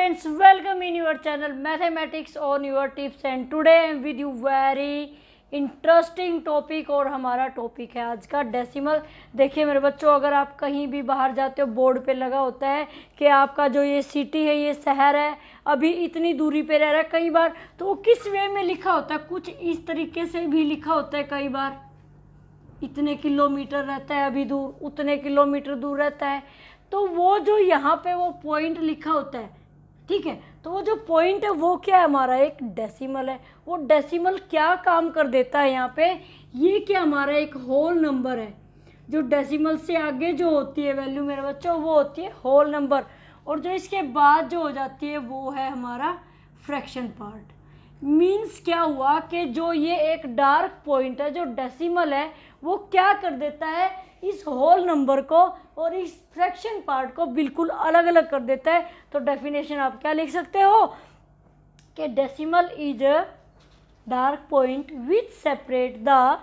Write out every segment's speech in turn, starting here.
students, welcome in your channel Mathematics on your tips and today I am with you very interesting topic. और हमारा topic है आज का decimal. देखिए मेरे बच्चों, अगर आप कहीं भी बाहर जाते हो बोर्ड पे लगा होता है कि आपका जो ये सिटी है, ये शहर है, अभी इतनी दूरी पे रह रहा है। कई बार तो वो किस वे में लिखा होता है, कुछ इस तरीके से भी लिखा होता है। कई बार इतने किलोमीटर रहता है अभी दूर, उतने किलोमीटर दूर रहता है। तो वो जो यहाँ पे वो पॉइंट लिखा होता है, ठीक है, तो वो जो पॉइंट है वो क्या है, हमारा एक डेसिमल है। वो डेसिमल क्या काम कर देता है यहाँ पे, ये क्या हमारा एक होल नंबर है। जो डेसिमल से आगे जो होती है वैल्यू मेरे बच्चों, वो होती है होल नंबर, और जो इसके बाद जो हो जाती है वो है हमारा फ्रैक्शन पार्ट। मीन्स क्या हुआ कि जो ये एक डार्क पॉइंट है, जो डेसिमल है, वो क्या कर देता है, इस होल नंबर को और इस फ्रैक्शन पार्ट को बिल्कुल अलग अलग कर देता है। तो डेफिनेशन आप क्या लिख सकते हो कि decimal is a dark point which separate the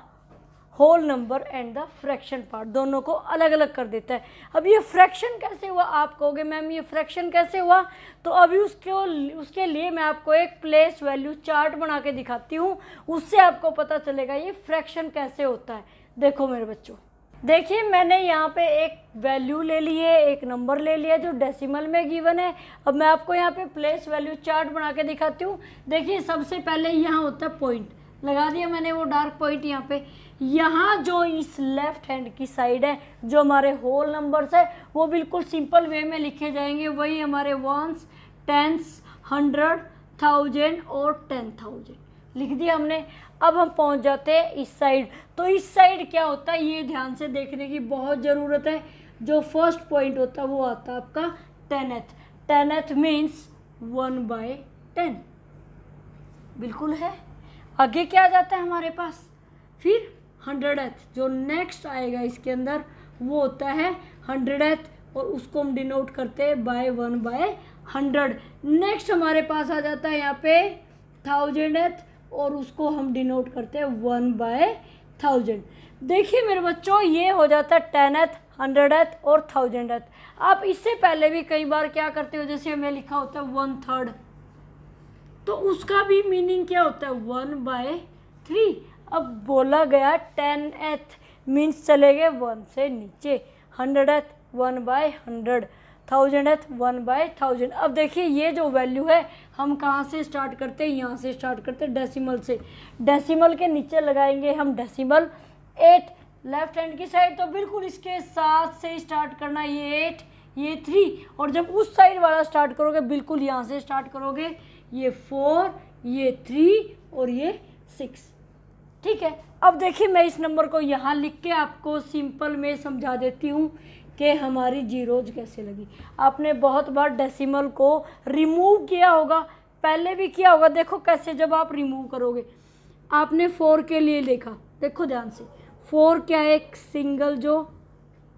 whole number and the fraction part, दोनों को अलग अलग कर देता है। अब ये फ्रैक्शन कैसे हुआ, आप कहोगे मैम ये फ्रैक्शन कैसे हुआ, तो अभी उसके लिए मैं आपको एक प्लेस वैल्यू चार्ट बना के दिखाती हूँ, उससे आपको पता चलेगा ये फ्रैक्शन कैसे होता है। देखो मेरे बच्चों, देखिए मैंने यहाँ पे एक वैल्यू ले ली है, एक नंबर ले लिया जो डेसिमल में गिवन है। अब मैं आपको यहाँ पे प्लेस वैल्यू चार्ट बना के दिखाती हूँ। देखिए सबसे पहले यहाँ होता है पॉइंट, लगा दिया मैंने वो डार्क पॉइंट यहाँ पे। यहाँ जो इस लेफ्ट हैंड की साइड है, जो हमारे होल नंबर्स है, वो बिल्कुल सिंपल वे में लिखे जाएंगे। वही हमारे वंस, टेंस, 100, 1000 और 10,000 लिख दिया हमने। अब हम पहुंच जाते हैं इस साइड। तो इस साइड क्या होता है, ये ध्यान से देखने की बहुत ज़रूरत है। जो फर्स्ट पॉइंट होता है वो आता है आपका 10th। 10th मीन्स 1/10 बिल्कुल है। आगे क्या आ जाता है हमारे पास, फिर 100th जो नेक्स्ट आएगा इसके अंदर, वो होता है 100th, और उसको हम डिनोट करते हैं बाय 1/100। नेक्स्ट हमारे पास आ जाता है यहाँ पे 1000th, और उसको हम डिनोट करते हैं 1/1000। देखिए मेरे बच्चों, ये हो जाता है 10th, 100th और 1000th। आप इससे पहले भी कई बार क्या करते हो, जैसे हमें लिखा होता है 1/3, तो उसका भी मीनिंग क्या होता है 1/3। अब बोला गया 10th मीन्स चले गए 1 से नीचे, 100th 1/100, 1000th 1/1000। अब देखिए ये जो वैल्यू है हम कहाँ से स्टार्ट करते हैं, यहाँ से स्टार्ट करते हैं डेसिमल से। डेसिमल के नीचे लगाएंगे हम डेसिमल 8 लेफ्ट हैंड की साइड, तो बिल्कुल इसके साथ से स्टार्ट करना, ये 8 ये 3, और जब उस साइड वाला स्टार्ट करोगे बिल्कुल यहाँ से स्टार्ट करोगे, ये 4 ये 3 और ये 6, ठीक है। अब देखिए मैं इस नंबर को यहाँ लिख के आपको सिंपल में समझा देती हूँ कि हमारी जीरोज कैसे लगी। आपने बहुत बार डेसिमल को रिमूव किया होगा, पहले भी किया होगा। देखो कैसे जब आप रिमूव करोगे, आपने 4 के लिए देखा, देखो ध्यान से, 4 क्या है, एक सिंगल जो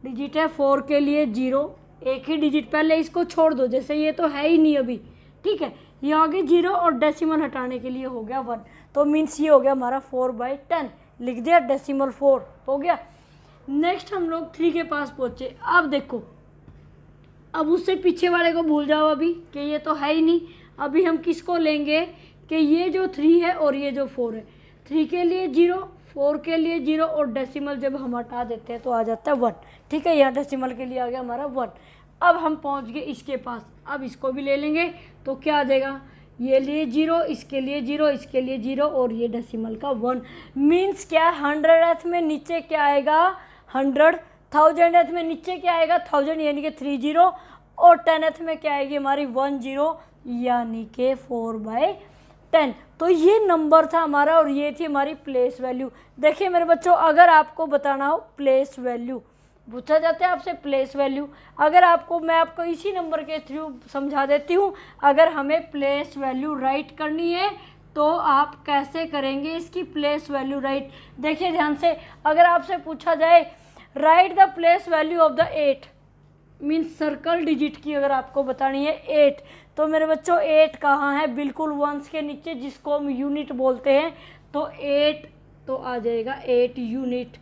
डिजिट है, 4 के लिए 0 एक ही डिजिट, पहले इसको छोड़ दो, जैसे ये तो है ही नहीं अभी, ठीक है, ये आगे 0 और डेसिमल हटाने के लिए हो गया 1, तो मीन्स ये हो गया हमारा 4/10, लिख दिया डेसिमल 4 हो गया। नेक्स्ट हम लोग 3 के पास पहुँचे। अब देखो, अब उससे पीछे वाले को भूल जाओ अभी कि ये तो है ही नहीं। अभी हम किसको लेंगे कि ये जो 3 है और ये जो 4 है, 3 के लिए 0, 4 के लिए 0, और डेसिमल जब हम हटा देते हैं तो आ जाता है 1, ठीक है। यहाँ डेसिमल के लिए आ गया हमारा 1। अब हम पहुँच गए इसके पास, अब इसको भी ले लेंगे, तो क्या आ जाएगा, ये लिए 0, इसके लिए 0, इसके लिए 0, और ये डेसिमल का 1। मीन्स क्या, 100th में नीचे क्या आएगा 100, 1000th में नीचे क्या आएगा 1000 यानी कि 30, और 10th में क्या आएगी हमारी 10 यानी कि 4/10। तो ये नंबर था हमारा और ये थी हमारी प्लेस वैल्यू। देखिए मेरे बच्चों, अगर आपको बताना हो प्लेस वैल्यू, पूछा जाता है आपसे प्लेस वैल्यू, अगर आपको मैं आपको इसी नंबर के थ्रू समझा देती हूँ। अगर हमें प्लेस वैल्यू राइट करनी है तो आप कैसे करेंगे इसकी प्लेस वैल्यू राइट। देखिए ध्यान से, अगर आपसे पूछा जाए right the place value of the 8 means circle digit की अगर आपको बतानी है 8, तो मेरे बच्चों 8 कहाँ है, बिल्कुल वंस के नीचे, जिसको हम यूनिट बोलते हैं। तो 8 तो आ जाएगा 8 यूनिट,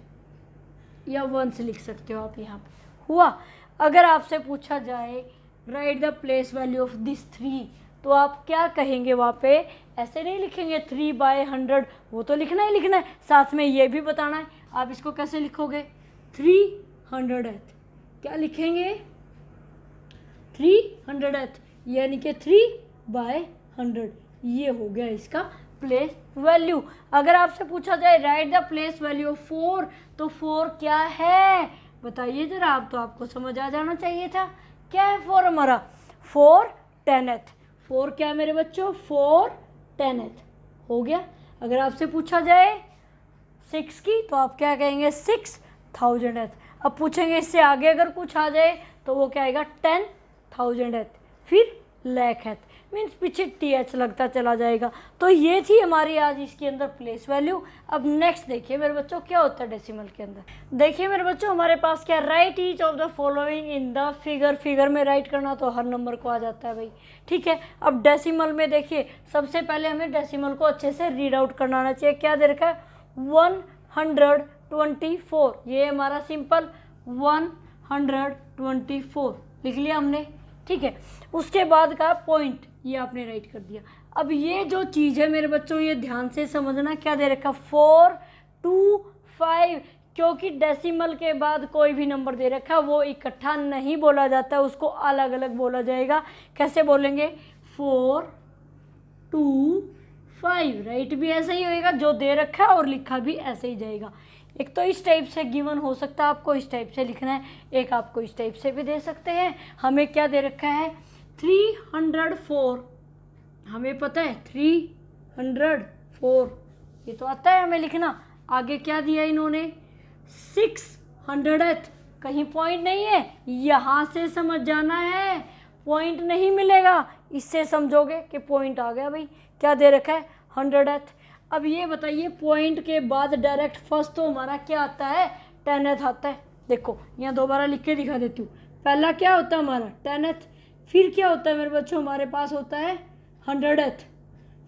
या वंस लिख सकते हो आप यहाँ पे, हुआ। अगर आपसे पूछा जाए right the place value of this 3, तो आप क्या कहेंगे वहाँ पे, ऐसे नहीं लिखेंगे 3/100, वो तो लिखना ही लिखना है, साथ में ये भी बताना है। आप इसको कैसे लिखोगे, 300th, क्या लिखेंगे 300th, यानी कि 3/100, ये हो गया इसका प्लेस वैल्यू। अगर आपसे पूछा जाए right the place value of 4, तो 4 क्या है बताइए जरा, आप तो आपको समझ आ जाना चाहिए था। क्या है 4 हमारा, 4/10th, 4 क्या है मेरे बच्चों, 4/10th हो गया। अगर आपसे पूछा जाए 6 की, तो आप क्या कहेंगे 6,000th। अब पूछेंगे इससे आगे अगर कुछ आ जाए तो वो क्या आएगा 10,000th, फिर लाखथ, मीन्स पीछे TH लगता चला जाएगा। तो ये थी हमारी आज इसके अंदर प्लेस वैल्यू। अब नेक्स्ट देखिए मेरे बच्चों क्या होता है डेसिमल के अंदर। देखिए मेरे बच्चों हमारे पास क्या, right each of the following in the figure, figure में राइट करना तो हर नंबर को आ जाता है भाई, ठीक है। अब डेसिमल में देखिए सबसे पहले हमें डेसिमल को अच्छे से रीड आउट करना आना चाहिए। क्या दे रखा है 124, ये हमारा सिंपल 124 लिख लिया हमने, ठीक है। उसके बाद का पॉइंट ये आपने राइट कर दिया। अब ये जो चीज़ है मेरे बच्चों ये ध्यान से समझना, क्या दे रखा 425, क्योंकि डेसिमल के बाद कोई भी नंबर दे रखा वो इकट्ठा नहीं बोला जाता, उसको अलग अलग बोला जाएगा। कैसे बोलेंगे 425, राइट भी ऐसा ही होएगा, जो दे रखा है और लिखा भी ऐसे ही जाएगा। एक तो इस टाइप से गिवन हो सकता है, आपको इस टाइप से लिखना है, एक आपको इस टाइप से भी दे सकते हैं। हमें क्या दे रखा है 304, हमें पता है 304, ये तो आता है हमें लिखना। आगे क्या दिया इन्होंने 600th, कहीं पॉइंट नहीं है, यहाँ से समझ जाना है, पॉइंट नहीं मिलेगा, इससे समझोगे कि पॉइंट आ गया भाई। क्या दे रखा है 100th। अब ये बताइए पॉइंट के बाद डायरेक्ट फर्स्ट तो हमारा क्या आता है 10th आता है। देखो यहाँ दोबारा लिख के दिखा देती हूँ, पहला क्या होता है हमारा 10th, फिर क्या होता है मेरे बच्चों हमारे पास होता है 100th,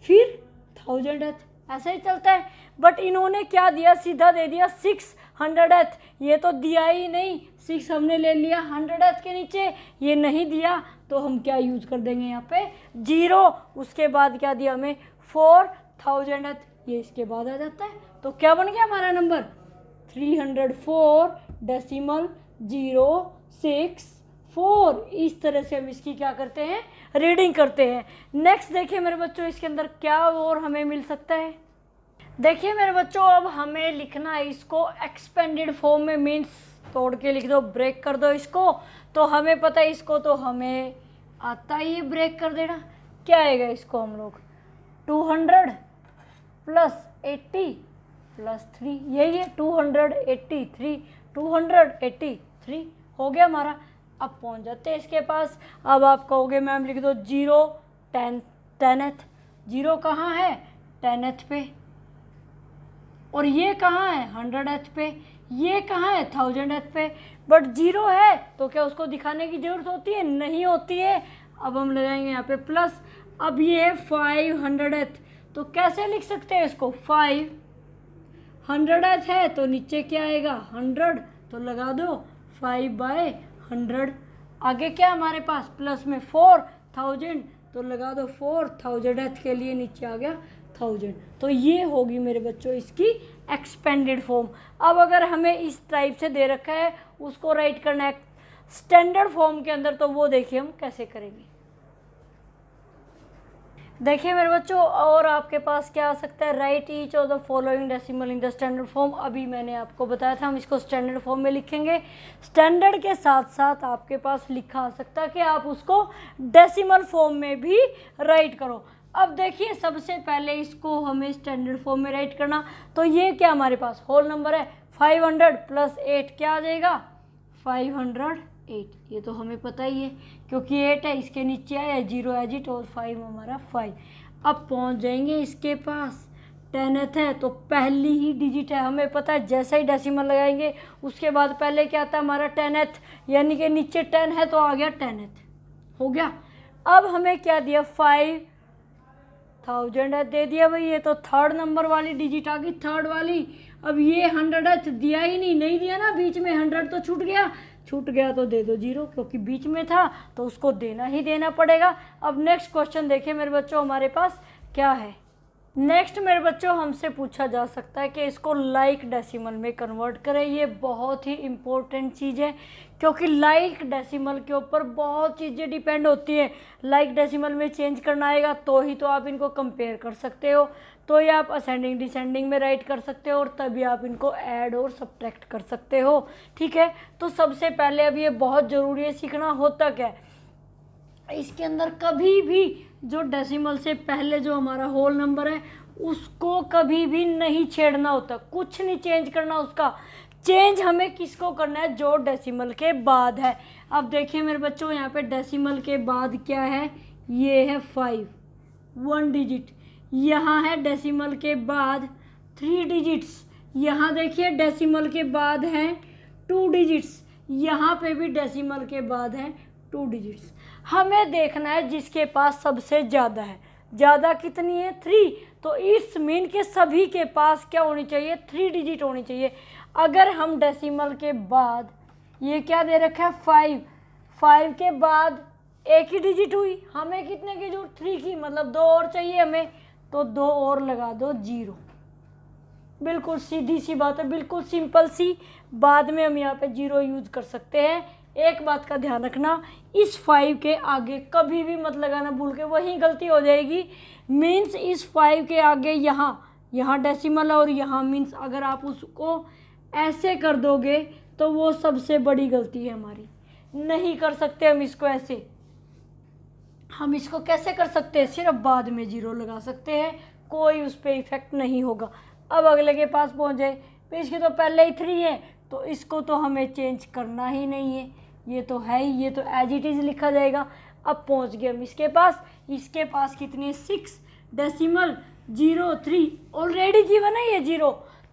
फिर 1000th, ऐसा ही चलता है। बट इन्होंने क्या दिया, सीधा दे दिया 600th, ये तो दिया ही नहीं, 6 हमने ले लिया 100th के नीचे, ये नहीं दिया तो हम क्या यूज़ कर देंगे यहाँ पे 0, उसके बाद क्या दिया हमें 4000th, ये इसके बाद आ जाता है। तो क्या बन गया हमारा नंबर 304.064। इस तरह से हम इसकी क्या करते हैं रीडिंग करते हैं। नेक्स्ट देखिए मेरे बच्चों इसके अंदर क्या और हमें मिल सकता है। देखिए मेरे बच्चों अब हमें लिखना है इसको एक्सपेंडेड फॉर्म में, मीन्स तोड़ के लिख दो, ब्रेक कर दो इसको। तो हमें पता है इसको तो हमें आता ही है ब्रेक कर देना। क्या आएगा इसको हम लोग 200 + 80 + 3, यही है 283 हो गया हमारा। अब पहुंच जाते हैं इसके पास। अब आप कहोगे मैम लिख दो 0 10th, 0 कहाँ है 10th पे, और ये कहाँ है 100th पे, ये कहाँ है 1000th पे। बट 0 है तो क्या उसको दिखाने की ज़रूरत होती है, नहीं होती है। अब हम लगाएंगे यहाँ पे प्लस। अब ये 500th, तो कैसे लिख सकते हैं इसको 500th है तो नीचे क्या आएगा 100, तो लगा दो 5/100। आगे क्या हमारे पास प्लस में 4000, तो लगा दो 4000th के लिए नीचे आ गया 1000। तो ये होगी मेरे बच्चों इसकी एक्सपेंडेड फॉर्म। अब अगर हमें इस टाइप से दे रखा है उसको राइट करना है स्टैंडर्ड फॉर्म के अंदर, तो वो देखिए हम कैसे करेंगे। देखिए मेरे बच्चों और आपके पास क्या आ सकता है, right each of the following decimal in the standard form. अभी मैंने आपको बताया था हम इसको स्टैंडर्ड फॉर्म में लिखेंगे। स्टैंडर्ड के साथ साथ आपके पास लिखा आ सकता है कि आप उसको डेसिमल फॉर्म में भी राइट करो। अब देखिए सबसे पहले इसको हमें स्टैंडर्ड फॉर्म में राइट करना, तो ये क्या हमारे पास होल नंबर है 500 + 8 क्या आ जाएगा 508। ये तो हमें पता ही है क्योंकि 8 है, इसके नीचे आया 0 एजिट और 5 हमारा 5। अब पहुंच जाएंगे इसके पास 10th है तो पहली ही डिजिट है, हमें पता है जैसे ही डेसिमल लगाएंगे उसके बाद पहले क्या आता है हमारा 10th, यानी कि नीचे 10 है तो आ गया 10th हो गया। अब हमें क्या दिया 5000 दे दिया भाई, ये तो थर्ड नंबर वाली डिजिट आ गई, थर्ड वाली। अब ये 100th दिया ही नहीं दिया ना, बीच में 100 तो छूट गया, छूट गया तो दे दो 0, क्योंकि बीच में था तो उसको देना ही देना पड़ेगा। अब नेक्स्ट क्वेश्चन देखिए मेरे बच्चों हमारे पास क्या है। नेक्स्ट मेरे बच्चों हमसे पूछा जा सकता है कि इसको लाइक डेसिमल में कन्वर्ट करें। ये बहुत ही इम्पोर्टेंट चीज़ है, क्योंकि लाइक डेसिमल के ऊपर बहुत चीज़ें डिपेंड होती हैं। लाइक डेसिमल में चेंज करना आएगा तो ही तो आप इनको कंपेयर कर सकते हो, तो ये आप असेंडिंग डिसेंडिंग में राइट कर सकते हो, और तभी आप इनको ऐड और सब्ट्रैक्ट कर सकते हो। ठीक है, तो सबसे पहले अब ये बहुत ज़रूरी है सीखना होता क्या है। इसके अंदर कभी भी जो डेसिमल से पहले जो हमारा होल नंबर है उसको कभी भी नहीं छेड़ना होता, कुछ नहीं चेंज करना उसका। चेंज हमें किसको करना है, जो डेसिमल के बाद है। अब देखिए मेरे बच्चों यहाँ पे डेसिमल के बाद क्या है, ये है 5 1 डिजिट, यहाँ है डेसिमल के बाद 3 डिजिट्स, यहाँ देखिए डेसिमल के बाद है 2 डिजिट्स, यहाँ पे भी डेसिमल के बाद है 2 डिजिट्स। हमें देखना है जिसके पास सबसे ज़्यादा है। ज़्यादा कितनी है, 3, तो इट्स मीन के सभी के पास क्या होनी चाहिए, 3 डिजिट होनी चाहिए। अगर हम डेसिमल के बाद ये क्या दे रखा है 5 के बाद एक ही डिजिट हुई, हमें कितने की जरूरत, 3 की, मतलब 2 और चाहिए हमें, तो 2 और लगा दो 0। बिल्कुल सीधी सी बात है, बिल्कुल सिंपल सी। बाद में हम यहाँ पे 0 यूज कर सकते हैं। एक बात का ध्यान रखना, इस 5 के आगे कभी भी मत लगाना भूल के, वही गलती हो जाएगी। मीन्स इस 5 के आगे यहाँ डेसिमल है और यहाँ मीन्स अगर आप उसको ऐसे कर दोगे तो वो सबसे बड़ी गलती है हमारी। नहीं कर सकते हम इसको ऐसे। हम इसको कैसे कर सकते हैं, सिर्फ बाद में 0 लगा सकते हैं, कोई उस पर इफेक्ट नहीं होगा। अब अगले के पास पहुँच जाए, तो इसके तो पहले ही 3 है, तो इसको तो हमें चेंज करना ही नहीं है, ये तो है ही, ये तो एज इट इज़ लिखा जाएगा। अब पहुंच गए हम इसके पास कितनी है 6 डेसिमल 0 3 ऑलरेडी गिवन है ये 0,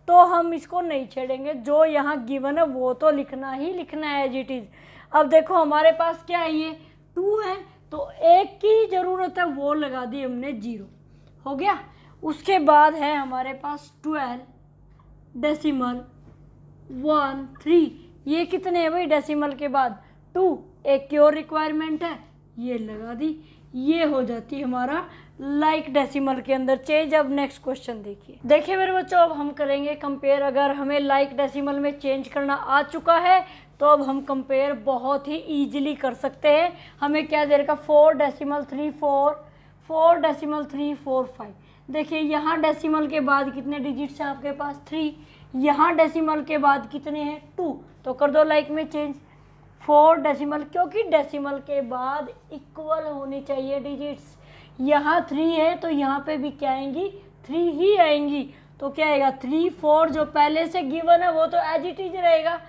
तो हम इसको नहीं छेड़ेंगे। जो यहाँ गिवन है वो तो लिखना ही लिखना है एज इट इज़। अब देखो हमारे पास क्या है, ये 2 है, तो एक की ज़रूरत है, वो लगा दी हमने 0, हो गया। उसके बाद है हमारे पास 12 डेसिमल 1 3, ये कितने हैं भाई डेसिमल के बाद 2, एक की और रिक्वायरमेंट है, ये लगा दी। ये हो जाती है हमारा लाइक डेसिमल के अंदर चेंज। अब नेक्स्ट क्वेश्चन देखिए मेरे बच्चों, अब हम करेंगे कंपेयर। अगर हमें लाइक डेसिमल में चेंज करना आ चुका है तो अब हम कंपेयर बहुत ही ईजिली कर सकते हैं। हमें क्या दे रखा 4 डेसिमल 3 4 4 डेसिमल 3 4 5। देखिए यहाँ डेसिमल के बाद कितने डिजिट्स हैं आपके पास 3, यहाँ डेसिमल के बाद कितने हैं 2, तो कर दो लाइक में चेंज 4 डेसिमल, क्योंकि डेसिमल के बाद इक्वल होनी चाहिए डिजिट्स। यहाँ 3 है तो यहाँ पे भी क्या आएंगी 3 ही आएंगी, तो क्या आएगा 3 4, जो पहले से गिवन है वो तो एज इट इज रहेगा।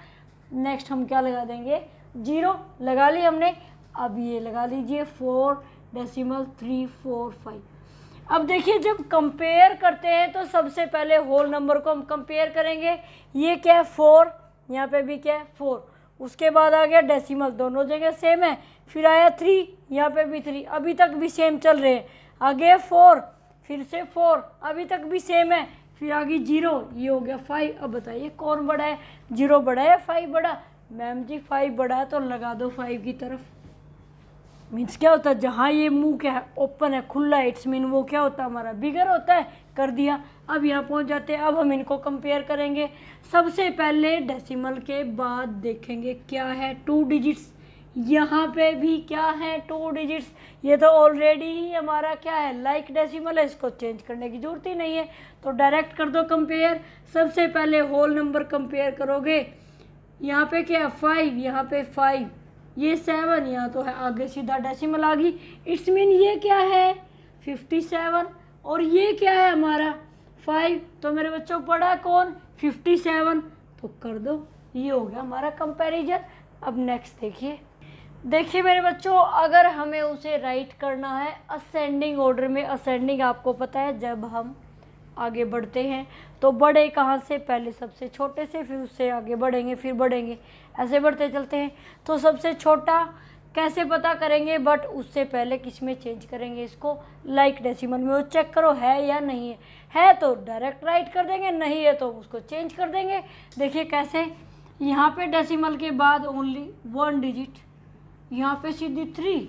नेक्स्ट हम क्या लगा देंगे 0 लगा ली हमने। अब ये लगा लीजिए 4 डेसिमल 3 4 5। अब देखिए जब कंपेयर करते हैं तो सबसे पहले होल नंबर को हम कंपेयर करेंगे। ये क्या है 4, यहाँ पे भी क्या है 4, उसके बाद आ गया डेसिमल, दोनों जगह सेम है, फिर आया 3, यहाँ पे भी 3, अभी तक भी सेम चल रहे हैं। आगे 4, फिर से 4, अभी तक भी सेम है, फिर आगे 0, ये हो गया 5। अब बताइए कौन बड़ा है, 0 बड़ा है या 5 बड़ा। मैम जी 5 बड़ा है तो लगा दो 5 की तरफ। मीन्स क्या होता है, जहाँ ये मुंह क्या है ओपन है खुला है, इट्स मीन वो क्या होता है हमारा बिगर होता है, कर दिया। अब यहाँ पहुँच जाते हैं। अब हम इनको कंपेयर करेंगे। सबसे पहले डेसिमल के बाद देखेंगे क्या है 2 डिजिट्स, यहाँ पे भी क्या है 2 डिजिट्स। ये तो ऑलरेडी ही हमारा क्या है लाइक डेसिमल है, इसको चेंज करने की जरूरत ही नहीं है, तो डायरेक्ट कर दो कंपेयर। सबसे पहले होल नंबर कंपेयर करोगे, यहाँ पे क्या है 5, यहाँ पे 5, ये 7, यहाँ तो है आगे सीधा डेसिमल आ गई। इट्स मीन ये क्या है 57, और ये क्या है हमारा 5, तो मेरे बच्चों बड़ा कौन 57, तो कर दो। ये हो गया हमारा कंपैरिजन। अब नेक्स्ट देखिए मेरे बच्चों, अगर हमें उसे राइट करना है असेंडिंग ऑर्डर में। असेंडिंग आपको पता है जब हम आगे बढ़ते हैं तो बढ़े कहाँ से, पहले सबसे छोटे से, फिर उससे आगे बढ़ेंगे, फिर बढ़ेंगे, ऐसे बढ़ते चलते हैं। तो सबसे छोटा कैसे पता करेंगे, बट उससे पहले किस में चेंज करेंगे इसको, लाइक डेसिमल में। वो चेक करो है या नहीं है तो डायरेक्ट राइट कर देंगे, नहीं है तो उसको चेंज कर देंगे। देखिए कैसे, यहाँ पे डेसिमल के बाद ओनली 1 डिजिट, यहाँ पे सीधी 3,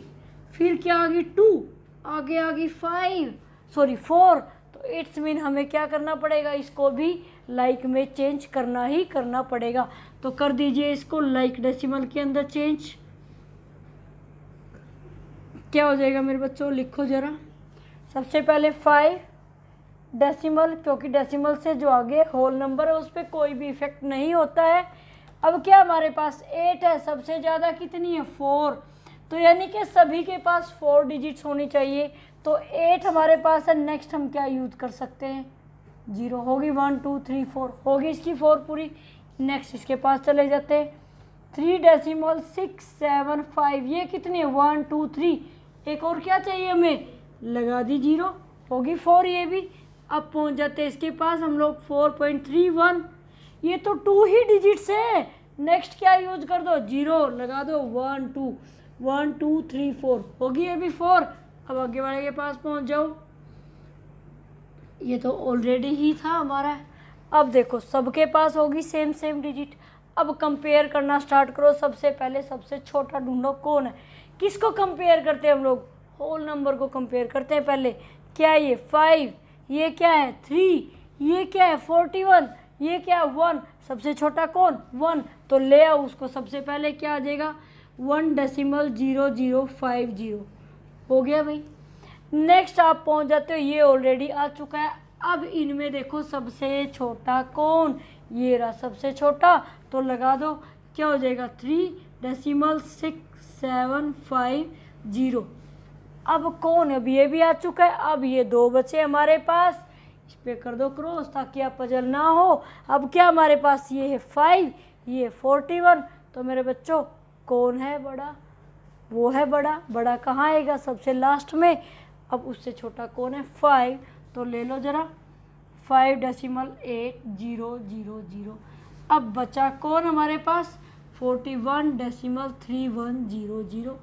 फिर क्या आ गई 2, आगे आ गई 4। तो इट्स मीन हमें क्या करना पड़ेगा, इसको भी लाइक में चेंज करना ही करना पड़ेगा। तो कर दीजिए इसको लाइक डेसिमल के अंदर चेंज। क्या हो जाएगा मेरे बच्चों, लिखो ज़रा। सबसे पहले 5 डेसिमल, क्योंकि डेसिमल से जो आगे होल नंबर है उस पर कोई भी इफेक्ट नहीं होता है। अब क्या हमारे पास 8 है, सबसे ज़्यादा कितनी है 4, तो यानी कि सभी के पास 4 डिजिट्स होनी चाहिए। तो 8 हमारे पास है, नेक्स्ट हम क्या यूज़ कर सकते हैं, 0 होगी, 1 2 3 4 होगी इसकी 4 पूरी। नेक्स्ट इसके पास चले जाते हैं, 3 डेसिमल 6 7 5, ये कितनी है 1 2 3, एक और क्या चाहिए हमें, लगा दी 0, होगी 4 ये भी। अब पहुंच जाते हैं इसके पास हम लोग 4.31, ये तो 2 ही डिजिट्स है, नेक्स्ट क्या यूज कर दो, 0 लगा दो, 1 2 3 4 होगी ये भी 4। अब आगे वाले के पास पहुंच जाओ, ये तो ऑलरेडी ही था हमारा। अब देखो सबके पास होगी सेम डिजिट। अब कंपेयर करना स्टार्ट करो। सबसे पहले सबसे छोटा ढूंढो कौन है, किसको कंपेयर करते हैं हम लोग, होल नंबर को कंपेयर करते हैं पहले। क्या ये 5, ये क्या है 3, ये क्या है 41, ये क्या है 1, सबसे छोटा कौन 1, तो ले आओ उसको। सबसे पहले क्या आ जाएगा 1.0050 हो गया भाई। नेक्स्ट आप पहुंच जाते हो, ये ऑलरेडी आ चुका है। अब इनमें देखो सबसे छोटा कौन, ये रहा सबसे छोटा, तो लगा दो, क्या हो जाएगा 3.6750। अब कौन है, अब ये भी आ चुका है। अब ये 2 बचे हमारे पास, इस पे कर दो क्रॉस ताकि आप पजल ना हो। अब क्या हमारे पास, ये है 5, ये 41, तो मेरे बच्चों कौन है बड़ा, वो है बड़ा कहाँ आएगा, सबसे लास्ट में। अब उससे छोटा कौन है 5, तो ले लो ज़रा 5.8000। अब बचा कौन हमारे पास 41.3100।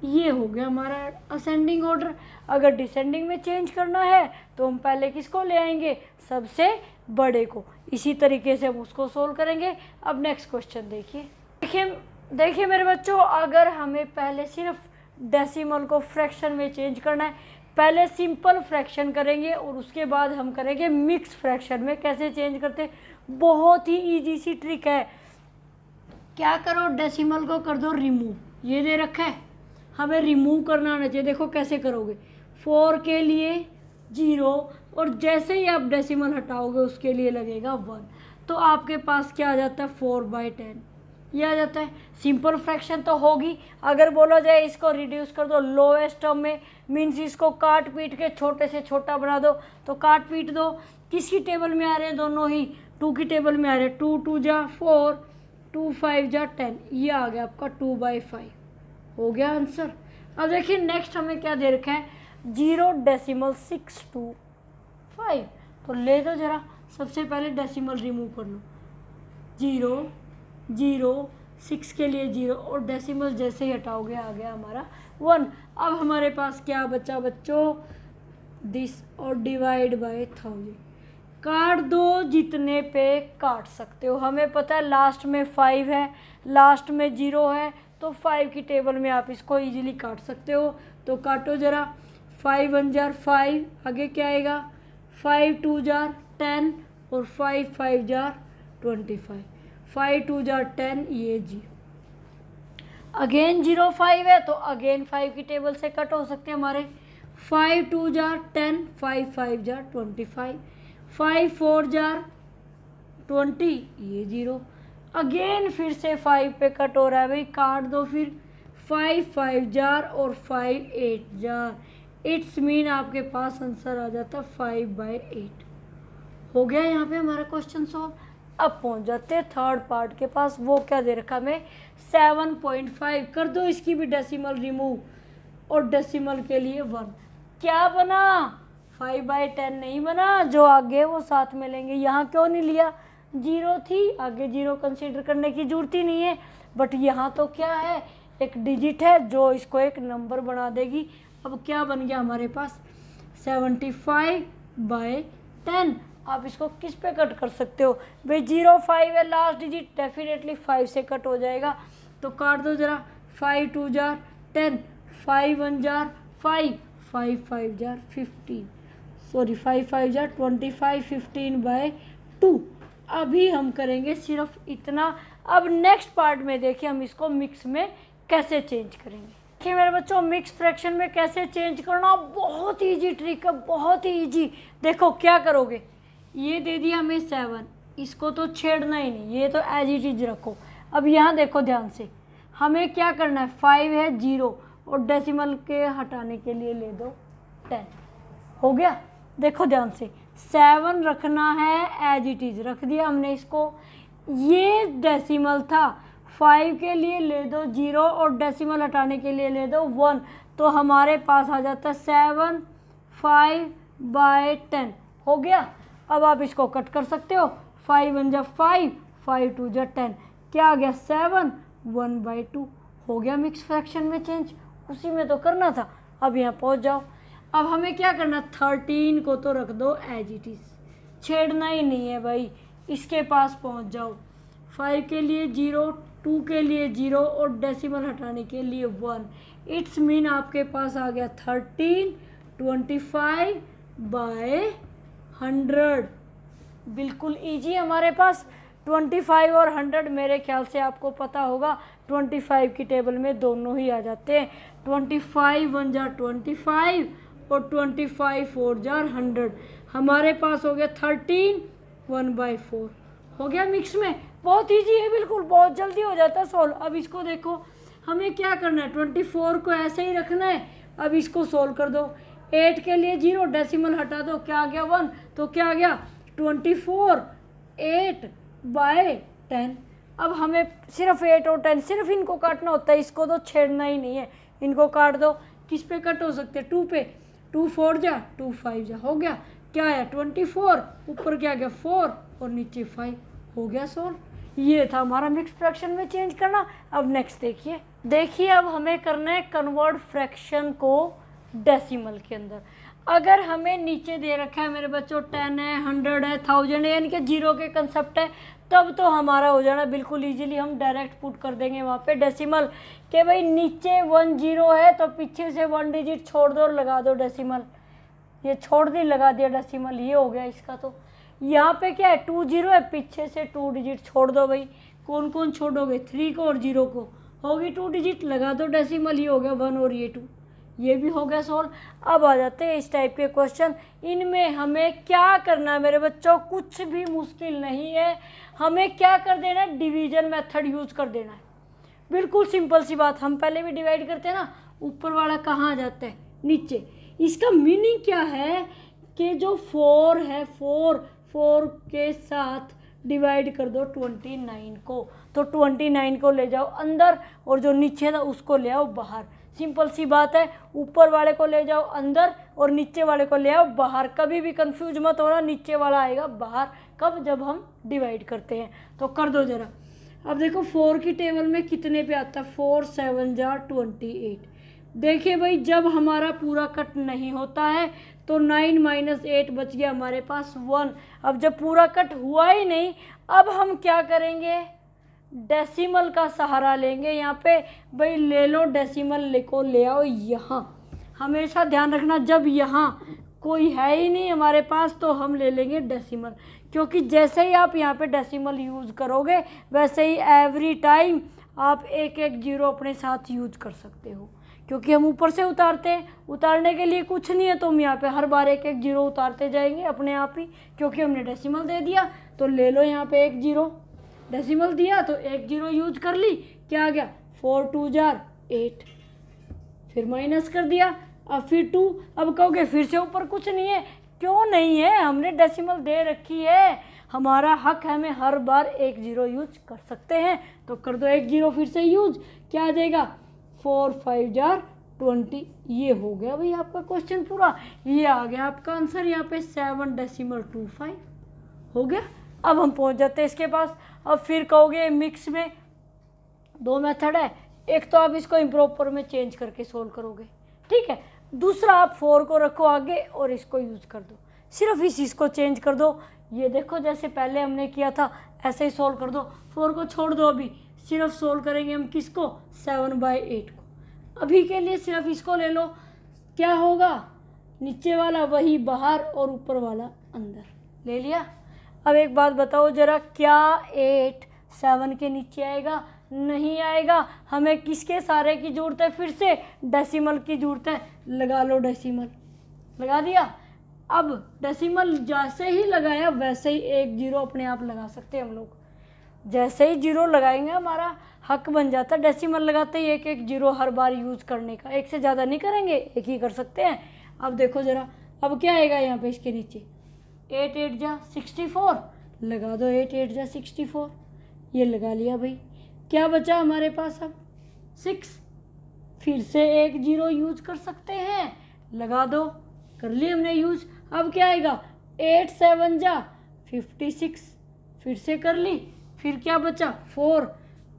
ये हो गया हमारा असेंडिंग ऑर्डर। अगर डिसेंडिंग में चेंज करना है तो हम पहले किसको ले आएंगे, सबसे बड़े को। इसी तरीके से हम उसको सोल्व करेंगे। अब नेक्स्ट क्वेश्चन देखिए मेरे बच्चों, अगर हमें पहले सिर्फ डेसिमल को फ्रैक्शन में चेंज करना है, पहले सिंपल फ्रैक्शन करेंगे और उसके बाद हम करेंगे मिक्स फ्रैक्शन में। कैसे चेंज करते, बहुत ही इजी सी ट्रिक है। क्या करो, डेसिमल को कर दो रिमूव, ये दे रखा है, हमें रिमूव करना आना चाहिए। देखो कैसे करोगे, 4 के लिए 0 और जैसे ही आप डेसिमल हटाओगे उसके लिए लगेगा 1, तो आपके पास क्या आ जाता है 4/10, ये आ जाता है। सिंपल फ्रैक्शन तो होगी। अगर बोला जाए इसको रिड्यूस कर दो लोएस्ट टर्म में, मीन्स इसको काट पीट के छोटे से छोटा बना दो, तो काट पीट दो। किसकी टेबल में आ रहे हैं, दोनों ही 2 की टेबल में आ रहे हैं। 2 2 जा 4, 2 5 जा 10, ये आ गया आपका 2/5, हो गया आंसर। अब देखिए नेक्स्ट हमें क्या दे रखा है 0.625, तो ले दो ज़रा। सबसे पहले डेसिमल रिमूव कर लो, 0 0 6 के लिए 0 और डेसिमल जैसे ही हटाओगे आ गया हमारा 1। अब हमारे पास क्या बचा बच्चों, दिस और डिवाइड बाय 1000। काट दो जितने पे काट सकते हो। हमें पता है लास्ट में 5 है, लास्ट में 0 है, तो 5 की टेबल में आप इसको इजीली काट सकते हो। तो काटो ज़रा, 5 1 जार 5, आगे क्या आएगा 5 2 जार 10 और 5 5 जार 25, 5 2 जार 10, ये जी। अगेन 0 5 है तो अगेन 5 की टेबल से कट हो सकते हैं हमारे। 5 2 जार 10, 5 5 जार 25, 5 4 जार 20, ये 0। अगेन फिर से 5 पे कट हो रहा है भाई, काट दो फिर। 5 5 जार और 5 8 जार, इट्स मीन आपके पास आंसर आ जाता 5/8। हो गया यहाँ पे हमारा क्वेश्चन सॉल्व। अब पहुँच जाते हैं थर्ड पार्ट के पास। वो क्या दे रखा हमें 7.5। कर दो इसकी भी डेसिमल रिमूव और डेसिमल के लिए 1। क्या बना 5/10 नहीं बना, जो आगे वो साथ में लेंगे। यहाँ क्यों नहीं लिया, 0 थी, आगे 0 कंसीडर करने की जरूरत ही नहीं है। बट यहाँ तो क्या है, एक डिजिट है जो इसको एक नंबर बना देगी। अब क्या बन गया हमारे पास 75/10। आप इसको किस पे कट कर सकते हो भाई, 0 5 है लास्ट डिजिट, डेफिनेटली 5 से कट हो जाएगा। तो काट दो ज़रा, 5 2 jar 10, 5 1 jar 5, 5 5 jar 15, sorry 5 5 jar 25, 15/2। अभी हम करेंगे सिर्फ इतना। अब नेक्स्ट पार्ट में देखिए हम इसको मिक्स में कैसे चेंज करेंगे। देखिए मेरे बच्चों, मिक्स फ्रैक्शन में कैसे चेंज करना, बहुत ईजी ट्रिक है, बहुत ही ईजी। देखो क्या करोगे, ये दे दिया हमें 7, इसको तो छेड़ना ही नहीं, ये तो एज इट इज रखो। अब यहाँ देखो ध्यान से, हमें क्या करना है, 5 है 0 और डेसिमल के हटाने के लिए ले दो 10, हो गया। देखो ध्यान से, 7 रखना है एज इट इज, रख दिया हमने इसको। ये डेसिमल था, 5 के लिए ले दो 0 और डेसिमल हटाने के लिए ले दो 1, तो हमारे पास आ जाता है 7 5/10, हो गया। अब आप इसको कट कर सकते हो, 5 1 जा 5, 5 2 जा 10, क्या आ गया 7 1/2, हो गया मिक्स फ्रैक्शन में चेंज। उसी में तो करना था। अब यहाँ पहुँच जाओ। अब हमें क्या करना, 13 को तो रख दो एज इट इज, छेड़ना ही नहीं है भाई, इसके पास पहुँच जाओ। 5 के लिए 0, 2 के लिए 0 और डेसिमल हटाने के लिए 1, इट्स मीन आपके पास आ गया 13 25/100। बिल्कुल ईजी हमारे पास। 25 और 100 मेरे ख्याल से आपको पता होगा, 25 की टेबल में दोनों ही आ जाते हैं। 25 1 जार 25 और 25 4 जार 100, हमारे पास हो गया 13 1/4, हो गया मिक्स में। बहुत ईजी है, बिल्कुल बहुत जल्दी हो जाता है सोल्व। अब इसको देखो, हमें क्या करना है, 24 को ऐसे ही रखना है। अब इसको सोल्व कर दो, 8 के लिए 0 डेसिमल हटा दो, क्या आ गया 1, तो क्या आ गया 24 8/10। अब हमें सिर्फ 8 और 10 सिर्फ इनको काटना होता है, इसको तो छेड़ना ही नहीं है। इनको काट दो, किस पे कट हो सकते हैं, 2 पे, 2 4 जा 2 5 जा, हो गया। क्या आया 24, ऊपर क्या आ गया 4 और नीचे 5, हो गया सोल्व। ये था हमारा मिक्स फ्रैक्शन में चेंज करना। अब नेक्स्ट देखिए अब हमें करना है कन्वर्ट फ्रैक्शन को डेसिमल के अंदर। अगर हमें नीचे दे रखा है मेरे बच्चों 10 है 100 है 1000 है, यानी कि 0 के कंसेप्ट है, तब तो हमारा हो जाना बिल्कुल इजीली, हम डायरेक्ट पुट कर देंगे वहाँ पे डेसिमल के भाई नीचे 1 0 है तो पीछे से 1 डिजिट छोड़ दो और लगा दो डेसिमल। ये छोड़ दी, लगा दिया डेसिमल, ये हो गया इसका। तो यहाँ पे क्या है 2 0 है, पीछे से 2 डिजिट छोड़ दो भाई। कौन कौन छोड़ोगे, 3 को और 0 को, होगी 2 डिजिट, लगा दो डेसिमल, ये हो गया 1 और ये 2, ये भी हो गया सोल्व। अब आ जाते हैं इस टाइप के क्वेश्चन। इनमें हमें क्या करना है मेरे बच्चों, कुछ भी मुश्किल नहीं है। हमें क्या कर देना है, डिवीजन मेथड यूज कर देना है। बिल्कुल सिंपल सी बात, हम पहले भी डिवाइड करते हैं ना, ऊपर वाला कहाँ आ जाता है, नीचे। इसका मीनिंग क्या है कि जो 4 है 4 के साथ डिवाइड कर दो 29 को, तो 29 को ले जाओ अंदर और जो नीचे था उसको ले आओ बाहर। सिंपल सी बात है, ऊपर वाले को ले जाओ अंदर और नीचे वाले को ले आओ बाहर। कभी भी कंफ्यूज मत होना, नीचे वाला आएगा बाहर कब, जब हम डिवाइड करते हैं। तो कर दो ज़रा। अब देखो 4 की टेबल में कितने पे आता है, 4 7 जार 28। देखिए भाई, जब हमारा पूरा कट नहीं होता है तो 9 - 8 बच गया हमारे पास 1। अब जब पूरा कट हुआ ही नहीं, अब हम क्या करेंगे, डेसिमल का सहारा लेंगे। यहाँ पे भाई ले लो डेसिमल, को ले आओ यहाँ। हमेशा ध्यान रखना, जब यहाँ कोई है ही नहीं हमारे पास तो हम ले लेंगे डेसिमल, क्योंकि जैसे ही आप यहाँ पे डेसिमल यूज़ करोगे वैसे ही एवरी टाइम आप एक एक जीरो अपने साथ यूज कर सकते हो। क्योंकि हम ऊपर से उतारते हैं, उतारने के लिए कुछ नहीं है तो हम यहाँ पे हर बार एक एक जीरो उतारते जाएंगे अपने आप ही, क्योंकि हमने डेसिमल दे दिया। तो ले लो यहाँ पे एक जीरो, डेसिमल दिया तो एक जीरो यूज कर ली, क्या आ गया 4 2 जार 8, फिर माइनस कर दिया, अब फिर 2। अब कहोगे फिर से ऊपर कुछ नहीं है, क्यों नहीं है, हमने डेसिमल दे रखी है, हमारा हक है, हमें हर बार एक जीरो यूज कर सकते हैं। तो कर दो एक जीरो फिर से यूज, क्या आ जाएगा 4 5 जार 20। ये हो गया भाई आपका क्वेश्चन पूरा, ये आ गया आपका आंसर यहाँ पे 7.25 हो गया। अब हम पहुँच जाते हैं इसके पास। अब फिर कहोगे मिक्स में दो मेथड है, एक तो आप इसको इम्प्रॉपर में चेंज करके सोल्व करोगे, ठीक है, दूसरा आप 4 को रखो आगे और इसको यूज कर दो। सिर्फ इस चीज़ को चेंज कर दो। ये देखो जैसे पहले हमने किया था ऐसे ही सोल्व कर दो। 4 को छोड़ दो, अभी सिर्फ सोल्व करेंगे हम किसको, 7/8 को। अभी के लिए सिर्फ इसको ले लो, क्या होगा, नीचे वाला वही बाहर और ऊपर वाला अंदर, ले लिया। अब एक बात बताओ जरा, क्या 8 7 के नीचे आएगा, नहीं आएगा। हमें किसके सारे की जरूरत है, फिर से डेसिमल की जरूरत है। लगा लो डेसिमल, लगा दिया। अब डेसिमल जैसे ही लगाया वैसे ही एक जीरो अपने आप लगा सकते हैं हम लोग। जैसे ही जीरो लगाएंगे हमारा हक बन जाता है। डेसिमल लगाते ही एक एक जीरो हर बार यूज़ करने का, एक से ज़्यादा नहीं करेंगे, एक ही कर सकते हैं। अब देखो ज़रा, अब क्या आएगा यहाँ पे इसके नीचे, 8 8 जा 64, लगा दो 8 8 जा 64, ये लगा लिया भाई। क्या बचा हमारे पास अब 6, फिर से एक जीरो यूज कर सकते हैं, लगा दो, कर लिए हमने यूज। अब क्या आएगा, 8 7 जा 56, फिर से कर ली, फिर क्या बचा 4,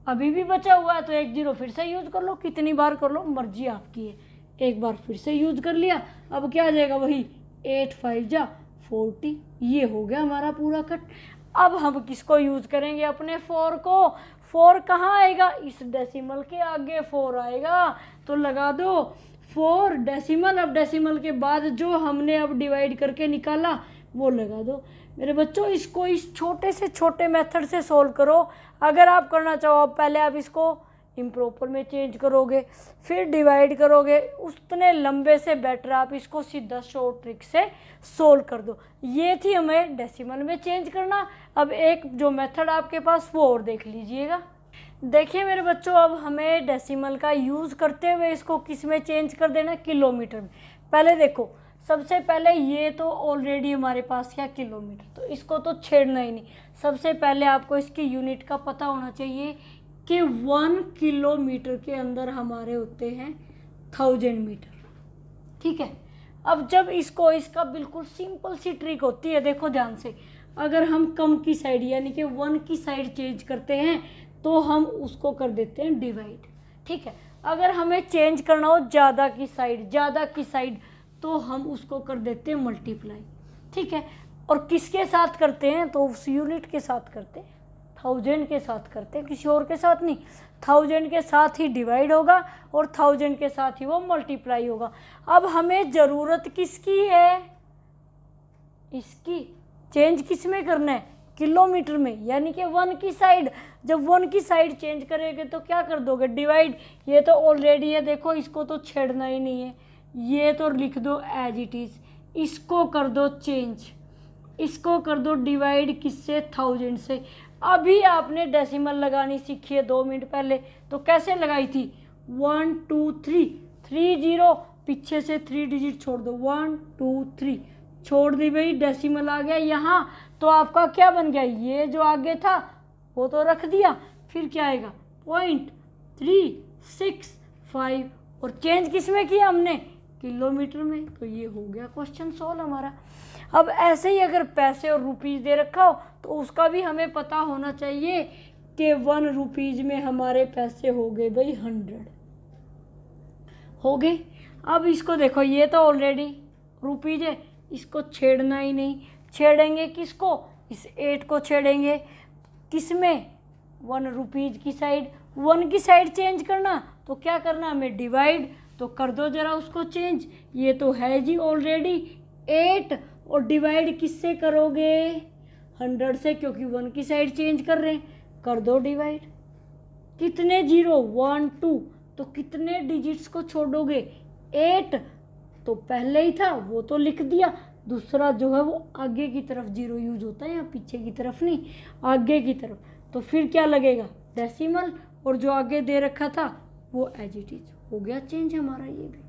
अभी भी बचा हुआ है तो एक जीरो फिर से यूज कर लो, कितनी बार कर लो मर्जी आपकी है। एक बार फिर से यूज कर लिया, अब क्या आ जाएगा वही 8 5 जा 40, ये हो गया हमारा पूरा कट। अब हम किसको यूज करेंगे, अपने 4 को। 4 कहाँ आएगा, इस डेसिमल के आगे 4 आएगा, तो लगा दो 4 डेसिमल। अब डेसिमल के बाद जो हमने अब डिवाइड करके निकाला वो लगा दो। मेरे बच्चों इसको इस छोटे से छोटे मेथड से सोल्व करो। अगर आप करना चाहो पहले आप इसको इम्प्रॉपर में चेंज करोगे, फिर डिवाइड करोगे, उतने लंबे से बेटर आप इसको सीधा शॉर्ट ट्रिक से सोल्व कर दो। ये थी हमें डेसिमल में चेंज करना। अब एक जो मेथड आपके पास वो और देख लीजिएगा। देखिए मेरे बच्चों, अब हमें डेसिमल का यूज़ करते हुए इसको किस में चेंज कर देना, किलोमीटर में। पहले देखो, सबसे पहले ये तो ऑलरेडी हमारे पास क्या किलोमीटर, तो इसको तो छेड़ना ही नहीं। सबसे पहले आपको इसकी यूनिट का पता होना चाहिए कि 1 किलोमीटर के अंदर हमारे होते हैं 1000 मीटर, ठीक है। अब जब इसको, इसका बिल्कुल सिंपल सी ट्रिक होती है, देखो ध्यान से। अगर हम कम की साइड यानी कि 1 की साइड चेंज करते हैं तो हम उसको कर देते हैं डिवाइड, ठीक है। अगर हमें चेंज करना हो ज़्यादा की साइड तो हम उसको कर देते हैं मल्टीप्लाई, ठीक है। और किसके साथ करते हैं, तो उस यूनिट के साथ करते हैं, 1000 के साथ करते हैं, किसी और के साथ नहीं। 1000 के साथ ही डिवाइड होगा और 1000 के साथ ही वो मल्टीप्लाई होगा। अब हमें ज़रूरत किसकी है, इसकी चेंज किस में करना है, किलोमीटर में, यानी कि 1 की साइड। जब 1 की साइड चेंज करेंगे तो क्या कर दोगे, डिवाइड। ये तो ऑलरेडी है, देखो इसको तो छेड़ना ही नहीं है, ये तो लिख दो एज इट इज़। इसको कर दो चेंज, इसको कर दो डिवाइड, किससे, 1000 से। अभी आपने डेसिमल लगानी सीखी है 2 मिनट पहले, तो कैसे लगाई थी, 1 2 3, 3 0, पीछे से 3 डिजिट छोड़ दो, 1 2 3 छोड़ दी भाई, डेसिमल आ गया यहाँ। तो आपका क्या बन गया, ये जो आगे था वो तो रख दिया, फिर क्या आएगा 0.365, और चेंज किस में किया हमने, किलोमीटर में। तो ये हो गया क्वेश्चन सोल्व हमारा। अब ऐसे ही अगर पैसे और रुपीज़ दे रखा हो तो उसका भी हमें पता होना चाहिए कि 1 रुपीज़ में हमारे पैसे हो गए भाई 100 हो गए। अब इसको देखो, ये तो ऑलरेडी रुपीज़ है, इसको छेड़ना ही नहीं। छेड़ेंगे किसको, इस 8 को छेड़ेंगे, किस में, 1 रुपीज़ की साइड। 1 की साइड चेंज करना तो क्या करना हमें, डिवाइड। तो कर दो जरा उसको चेंज, ये तो है जी ऑलरेडी 8, और डिवाइड किससे करोगे, 100 से, क्योंकि 1 की साइड चेंज कर रहे हैं। कर दो डिवाइड, कितने जीरो, 1 2, तो कितने डिजिट्स को छोड़ोगे, 8, तो पहले ही था वो तो लिख दिया। दूसरा जो है वो आगे की तरफ जीरो यूज होता है, यहाँ पीछे की तरफ नहीं, आगे की तरफ। तो फिर क्या लगेगा, डेसिमल, और जो आगे दे रखा था वो एज इट इज। हो गया चेंज हमारा ये भी।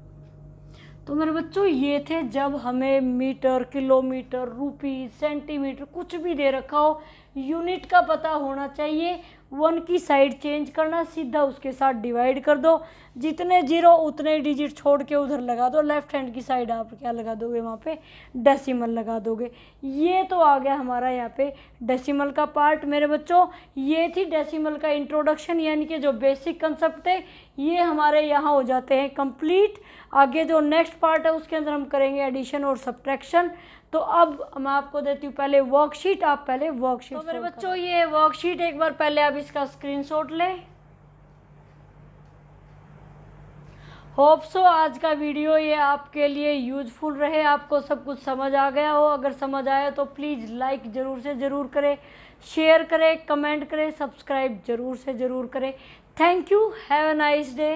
तो मेरे बच्चों, ये थे जब हमें मीटर, किलोमीटर, रुपीज़, सेंटीमीटर कुछ भी दे रखा हो, यूनिट का पता होना चाहिए 1 की साइड चेंज करना, सीधा उसके साथ डिवाइड कर दो, जितने जीरो उतने डिजिट छोड़ के उधर लगा दो, लेफ्ट हैंड की साइड आप क्या लगा दोगे, वहाँ पे डेसिमल लगा दोगे। ये तो आ गया हमारा यहाँ पे डेसिमल का पार्ट मेरे बच्चों। ये थी डेसिमल का इंट्रोडक्शन, यानी कि जो बेसिक कंसेप्ट थे ये हमारे यहाँ हो जाते हैं कंप्लीट। आगे जो नेक्स्ट पार्ट है उसके अंदर हम करेंगे एडिशन और सब्ट्रैक्शन। तो अब मैं आपको देती हूँ पहले वर्कशीट, आप पहले वर्कशीट। तो मेरे बच्चों ये वर्कशीट एक बार पहले आप इसका स्क्रीनशॉट लें। होप सो आज का वीडियो ये आपके लिए यूजफुल रहे, आपको सब कुछ समझ आ गया हो। अगर समझ आया तो प्लीज़ लाइक ज़रूर से ज़रूर करें, शेयर करें, कमेंट करें, सब्सक्राइब ज़रूर से ज़रूर करें। Thank you, have a nice day.